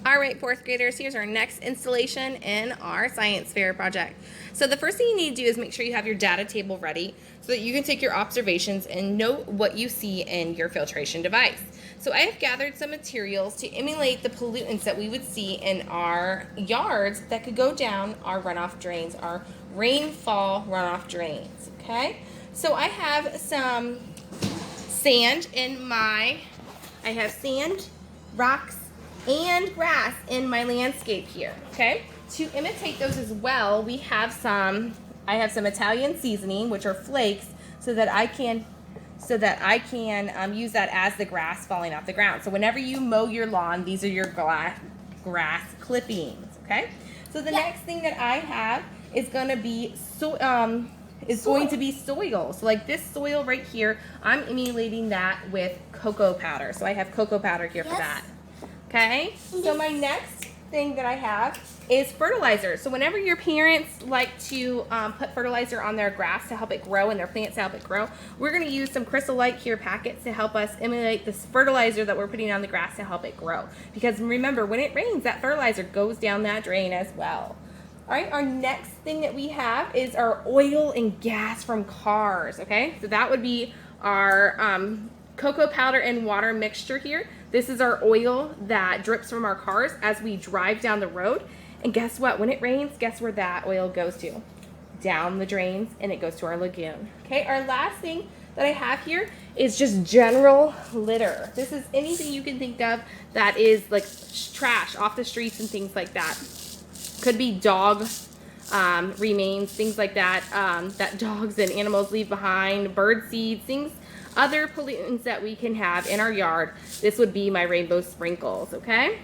All right, fourth graders, here's our next installation in our science fair project. So the first thing you need to do is make sure you have your data table ready so that you can take your observations and note what you see in your filtration device. So I have gathered some materials to emulate the pollutants that we would see in our yards that could go down our runoff drains, our rainfall runoff drains, okay? So I have some sand rocks, and grass in my landscape here, okay? To imitate those as well, I have some Italian seasoning, which are flakes, so that I can use that as the grass falling off the ground. So whenever you mow your lawn, these are your grass clippings, okay? So the next thing that I have is going to be going to be soil. So like this soil right here, I'm emulating that with cocoa powder. So I have cocoa powder here for that. Okay, so my next thing that I have is fertilizer. So whenever your parents like to put fertilizer on their grass to help it grow and their plants to help it grow, we're going to use some Crystal Light Cure packets to help us emulate this fertilizer that we're putting on the grass to help it grow. Because remember, when it rains, that fertilizer goes down that drain as well. All right, our next thing that we have is our oil and gas from cars, okay? So that would be our cocoa powder and water mixture here. This is our oil that drips from our cars as we drive down the road. And guess what? When it rains, guess where that oil goes to? Down the drains, and it goes to our lagoon. Okay, our last thing that I have here is just general litter. This is anything you can think of that is like trash off the streets and things like that. Could be dog remains, things like that, that dogs and animals leave behind, bird seeds, things, other pollutants that we can have in our yard. This would be my rainbow sprinkles, okay?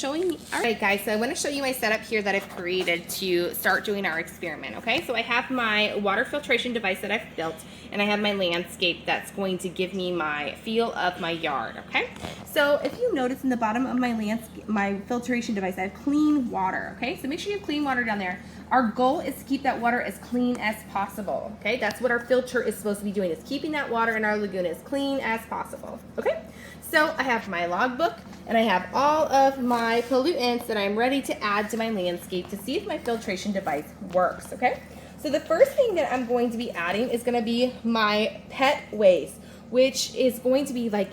All right, guys, so I want to show you my setup here that I've created to start doing our experiment, okay? So I have my water filtration device that I've built, and I have my landscape that's going to give me my feel of my yard, okay? So if you notice in the bottom of my filtration device, I have clean water, okay? So make sure you have clean water down there. Our goal is to keep that water as clean as possible, okay? That's what our filter is supposed to be doing, is keeping that water in our lagoon as clean as possible, okay? So I have my logbook, and I have all of my pollutants that I'm ready to add to my landscape to see if my filtration device works, okay? So the first thing that I'm going to be adding is gonna be my pet waste, which is going to be like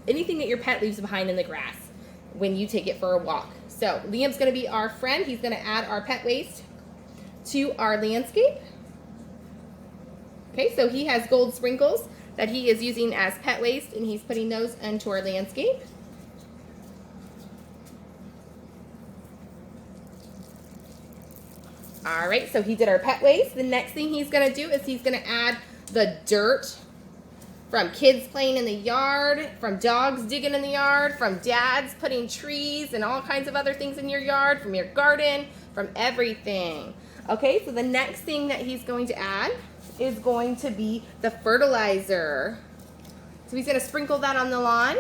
anything that your pet leaves behind in the grass when you take it for a walk. So Liam's gonna be our friend. He's gonna add our pet waste to our landscape. Okay, so he has gold sprinkles that he is using as pet waste, and he's putting those into our landscape. All right, so he did our pet waste. The next thing he's gonna do is he's gonna add the dirt from kids playing in the yard, from dogs digging in the yard, from dads putting trees and all kinds of other things in your yard, from your garden, from everything. Okay, so the next thing that he's going to add is going to be the fertilizer. So he's gonna sprinkle that on the lawn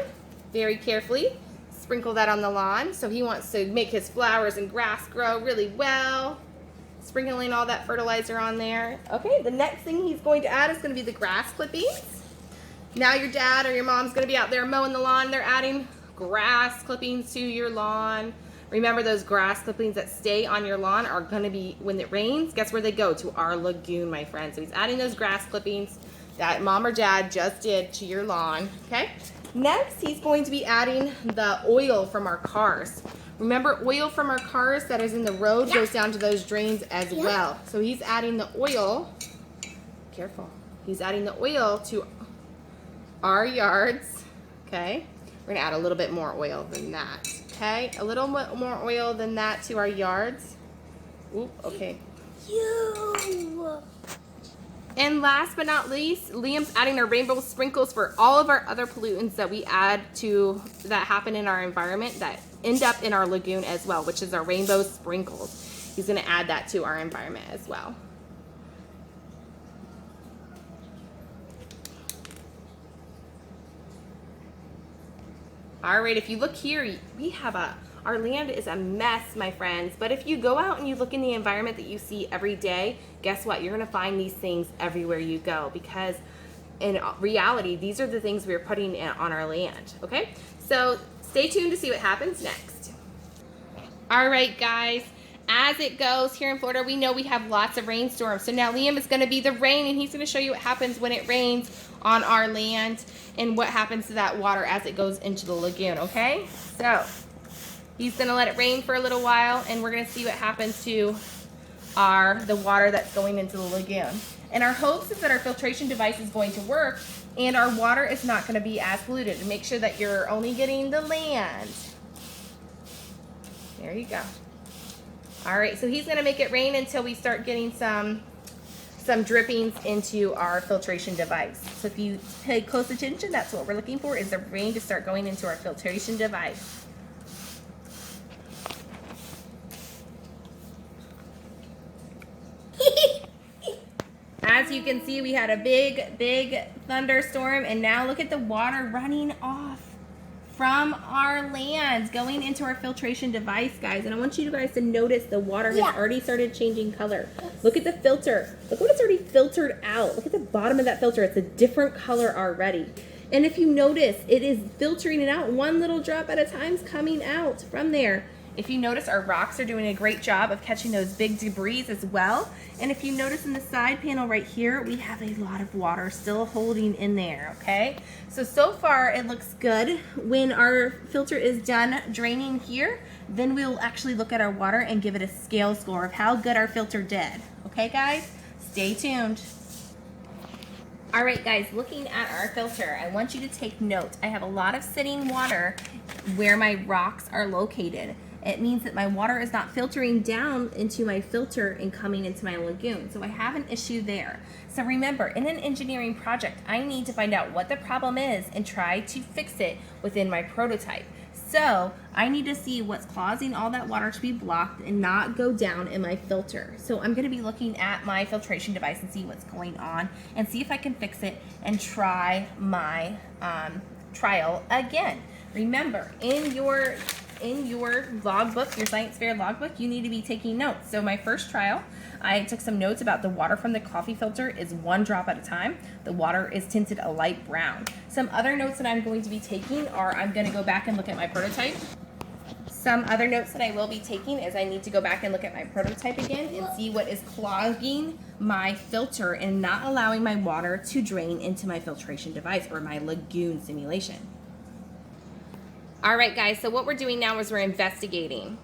very carefully. Sprinkle that on the lawn. So he wants to make his flowers and grass grow really well. Sprinkling all that fertilizer on there. Okay, the next thing he's going to add is gonna be the grass clippings. Now your dad or your mom's gonna be out there mowing the lawn. They're adding grass clippings to your lawn. Remember, those grass clippings that stay on your lawn are gonna be, when it rains, guess where they go? To our lagoon, my friend. So he's adding those grass clippings that mom or dad just did to your lawn, okay? Next, he's going to be adding the oil from our cars. Remember, oil from our cars that is in the road goes down to those drains as well. So he's adding the oil, careful. He's adding the oil to our yards, okay? We're gonna add a little bit more oil than that. Okay, a little more oil than that to our yards. Oop, okay. And last but not least, Liam's adding our rainbow sprinkles for all of our other pollutants that we add that happen in our environment that end up in our lagoon as well, which is our rainbow sprinkles. He's gonna add that to our environment as well. All right, if you look here, our land is a mess, my friends. But if you go out and you look in the environment that you see every day, guess what? You're gonna find these things everywhere you go, because in reality, these are the things we're putting on our land, okay? So stay tuned to see what happens next. All right, guys. As it goes here in Florida, we know we have lots of rainstorms. So now Liam is going to be the rain, and he's going to show you what happens when it rains on our land and what happens to that water as it goes into the lagoon, okay? So he's going to let it rain for a little while, and we're going to see what happens to the water that's going into the lagoon. And our hopes is that our filtration device is going to work and our water is not going to be as polluted. And make sure that you're only getting the land. There you go. All right, so he's gonna make it rain until we start getting some drippings into our filtration device. So if you pay close attention, that's what we're looking for, is the rain to start going into our filtration device. As you can see, we had a big thunderstorm, and now look at the water running off from our land going into our filtration device, guys. And I want you guys to notice the water has already started changing color. Look at the filter. Look what it's already filtered out. Look at the bottom of that filter. It's a different color already. And if you notice, it is filtering it out. One little drop at a time is coming out from there. If you notice, our rocks are doing a great job of catching those big debris as well. And if you notice in the side panel right here, we have a lot of water still holding in there, okay? So far it looks good. When our filter is done draining here, then we'll actually look at our water and give it a scale score of how good our filter did. Okay, guys? Stay tuned. All right, guys, looking at our filter, I want you to take note. I have a lot of sitting water where my rocks are located. It means that my water is not filtering down into my filter and coming into my lagoon. So I have an issue there. So remember, in an engineering project, I need to find out what the problem is and try to fix it within my prototype. So I need to see what's causing all that water to be blocked and not go down in my filter. So I'm gonna be looking at my filtration device and see what's going on and see if I can fix it and try my trial again. Remember, in your logbook, your science fair logbook, you need to be taking notes. So my first trial, I took some notes about the water from the coffee filter is 1 drop at a time. The water is tinted a light brown. Some other notes that I'm going to be taking are I'm going to go back and look at my prototype. Some other notes that I will be taking is I need to go back and look at my prototype again and see what is clogging my filter and not allowing my water to drain into my filtration device or my lagoon simulation. All right, guys, so what we're doing now is we're investigating.